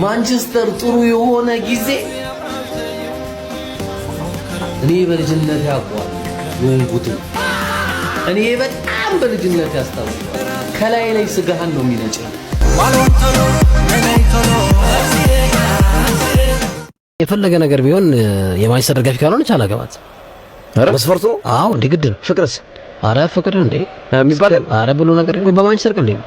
ማንቸስተር ጥሩ የሆነ ጊዜ እኔ በልጅነት ያውቀዋል ወንጉት እኔ በጣም በልጅነት ያስታውሳል ከላይ ላይ ስጋህን ነው የሚነጨው የፈለገ ነገር ቢሆን የማንቸስተር ደጋፊ ካልሆነች አላገባት መስፈርቱ አዎ እንዴ ግድ ነው ፍቅርስ አረ ፍቅር እንዴ የሚባል አረ ብሎ ነገር በማንቸስተር ቀልድ ነው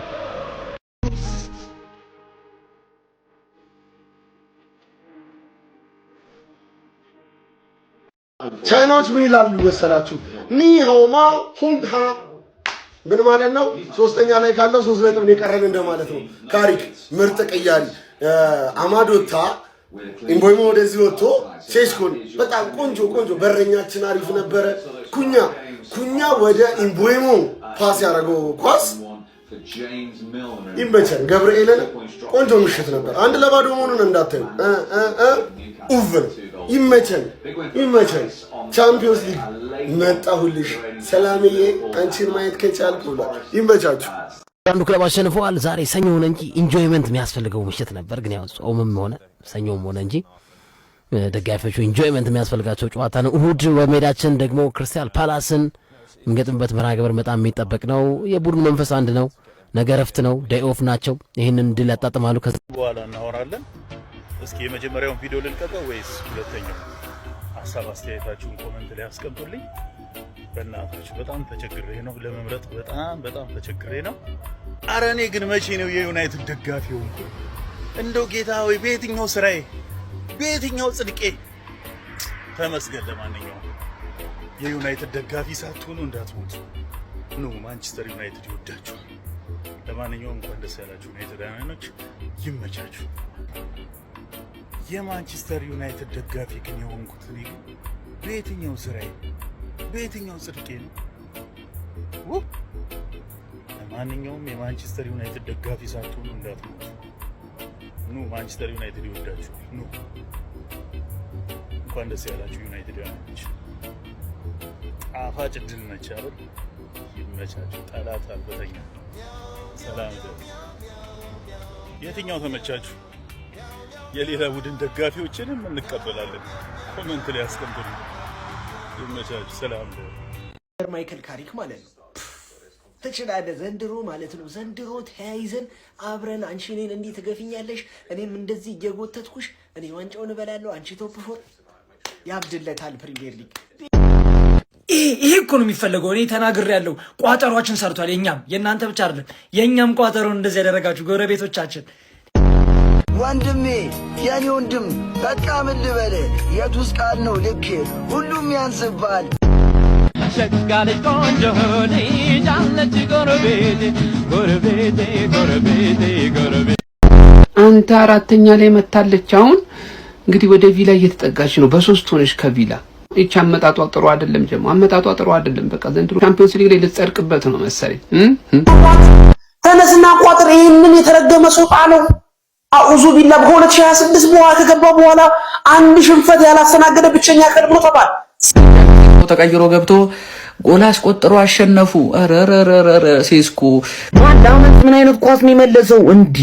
ቻይናዎች ምን ይላሉ መሰላችሁ? ኒሆማ ሁንሃ ምን ማለት ነው? ሶስተኛ ላይ ካለው 3 ነጥብ የቀረን እንደማለት ነው። ካሪክ ምርጥ ቅያሪ አማዶታ ኢምቦይሞ ወደዚህ ወጥቶ ሴስኮን በጣም ቆንጆ በረኛችን አሪፍ ነበረ። ኩኛ ወደ ኢምቦይሞ ፓስ ያደረገው ኳስ ይመቸን። ገብርኤልን ቆንጆ ምሽት ነበር። 1-0 መሆኑን እንዳታዩ ኡቭን ይመቸን ቻምፒዮንስ ሊግ መጣሁልሽ ሰላምዬ አንቺን ማየት ከቻልኩ ብሏል። ይመቻችሁ። አንዱ ክለብ አሸንፈዋል። ዛሬ ሰኞ ሆነ እንጂ ኢንጆይመንት የሚያስፈልገው ምሽት ነበር። ግን ያው ጾምም ሆነ ሰኞም ሆነ እንጂ ደጋፊዎቹ ኢንጆይመንት የሚያስፈልጋቸው ጨዋታ ነው። እሁድ በሜዳችን ደግሞ ክሪስታል ፓላስን እንገጥምበት መርሃ ግብር በጣም የሚጠበቅ ነው። የቡድኑ መንፈስ አንድ ነው። ነገ ረፍት ነው። ዴይ ኦፍ ናቸው። ይህንን ድል ያጣጥማሉ። ከዛ በኋላ እናወራለን። እስኪ የመጀመሪያውን ቪዲዮ ልልቀቀው ወይስ ሁለተኛው? ሀሳብ አስተያየታችሁን ኮሜንት ላይ አስቀምጡልኝ። በእናታችሁ በጣም ተቸግሬ ነው ለመምረጥ በጣም ተቸግሬ ነው። አረ እኔ ግን መቼ ነው የዩናይትድ ደጋፊ ሆንኩ? እንደው ጌታ ሆይ በየትኛው ስራዬ በየትኛው ጽድቄ ተመስገን። ለማንኛውም የዩናይትድ ደጋፊ ሳትሆኑ እንዳትሞቱ። ኑ ማንቸስተር ዩናይትድ ይወዳችኋል። ለማንኛውም እንኳን ደስ ያላችሁ ዩናይትዳውያኖች፣ ይመቻችሁ። የማንቸስተር ዩናይትድ ደጋፊ ግን የሆንኩት እኔ በየትኛው ስራዬ በየትኛው ጽድቄ ነው? ለማንኛውም የማንቸስተር ዩናይትድ ደጋፊ ሳትሆኑ እንዳትሞቱ። ኑ ማንቸስተር ዩናይትድ ይወዳችኋል። ኑ እንኳን ደስ ያላችሁ ዩናይትዳውያኖች። ጣፋጭ ድል ነች አይደል? ይመቻችሁ። ጠላት አልበተኛ። ሰላም ይሁን። የትኛው ተመቻችሁ? የሌላ ቡድን ደጋፊዎችንም እንቀበላለን። ኮሜንት ላይ አስቀምጡልኝ። ይመቻችሁ። ሰላም ይሁን። ማይክል ካሪክ ማለት ነው። ትችላለህ ዘንድሮ ማለት ነው። ዘንድሮ ተያይዘን አብረን አንቺ እኔን እንዲህ ትገፊኛለሽ፣ እኔም እንደዚህ እየጎተትኩሽ፣ እኔ ዋንጫውን እበላለሁ፣ አንቺ ቶፕ ፎር። ያብድለታል ፕሪሚየር ሊግ። ይሄ እኮ ነው የሚፈለገው። እኔ ተናግሬያለሁ። ቋጠሯችን ሰርቷል። የኛም የእናንተ ብቻ አይደለም፣ የኛም ቋጠሮን እንደዚህ ያደረጋችሁ ጎረቤቶቻችን። ወንድሜ የኔ ወንድም በቃ ምን ልበል፣ የቱስ ቃል ነው ልክ ሁሉም ያንስባል። ሸጋለች ቆንጆ ልጅ አለች ጎረቤቴ አንተ አራተኛ ላይ መታለች። አሁን እንግዲህ ወደ ቪላ እየተጠጋች ነው። በ3 ሆነሽ ከቪላ እቺ አመጣጧ ጥሩ አይደለም። አመጣጧ ጥሩ አይደለም። በቃ ዘንድሮ ቻምፒዮንስ ሊግ ላይ ልትጸድቅበት ነው መሰለኝ። ተነስና ቋጥር ይሄንን የተረገመ ሶጣ ነው። አኡዙ ቢላ በ2026 በኋላ ከገባ በኋላ አንድ ሽንፈት ያላስተናገደ ብቸኛ ክለብ ነው ተባለ። ተቀይሮ ገብቶ ጎል አስቆጥሮ አሸነፉ። አረረረረ ሴስኮ ማዳመጥ ምን አይነት ኳስ ነው የመለሰው እንዴ?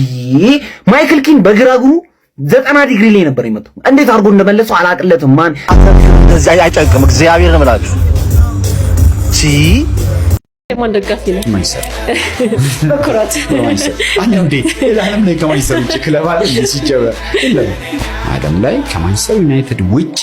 ማይክል ኪን በግራ እግሩ 90 ዲግሪ ላይ ነበር የመጣው። እንዴት አድርጎ እንደመለሰው አላቅለትም። ማን እንደዚህ አይጨንቅም። እግዚአብሔር ነው የምላችሁ። ማን ደጋፊ ነው? ማንቸስተር በኩራት አንዴ ለዓለም ላይ ከማንቸስተር ውጪ ክለብ አለ ሲጀመር የለም። ዓለም ላይ ከማንቸስተር ዩናይትድ ውጪ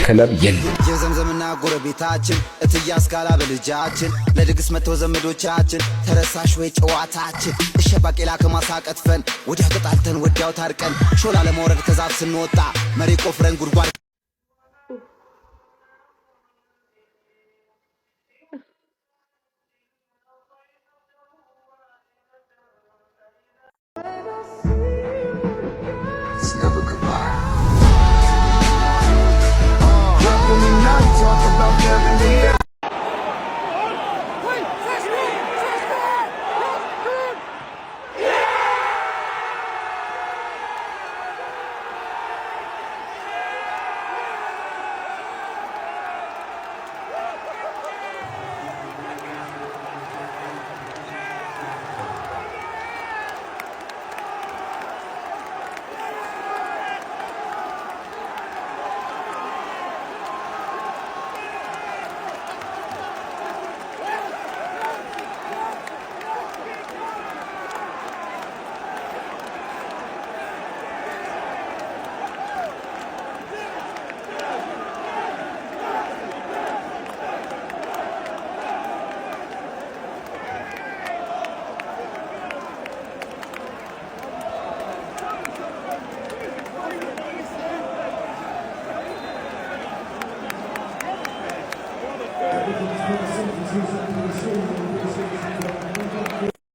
ክለብ የለም። የዘምዘምና ጎረቤታችን እትያስ ካላ በልጃችን ለድግስ መተው ዘመዶቻችን ተረሳሽ ወይ ጨዋታችን እሸባቄላ ከማሳቀጥፈን ወዲያው ተጣልተን ወዲያው ታርቀን ሾላ ለመውረድ ከዛፍ ስንወጣ መሬ ቆፍረን ጉድጓድ It's never goodbye.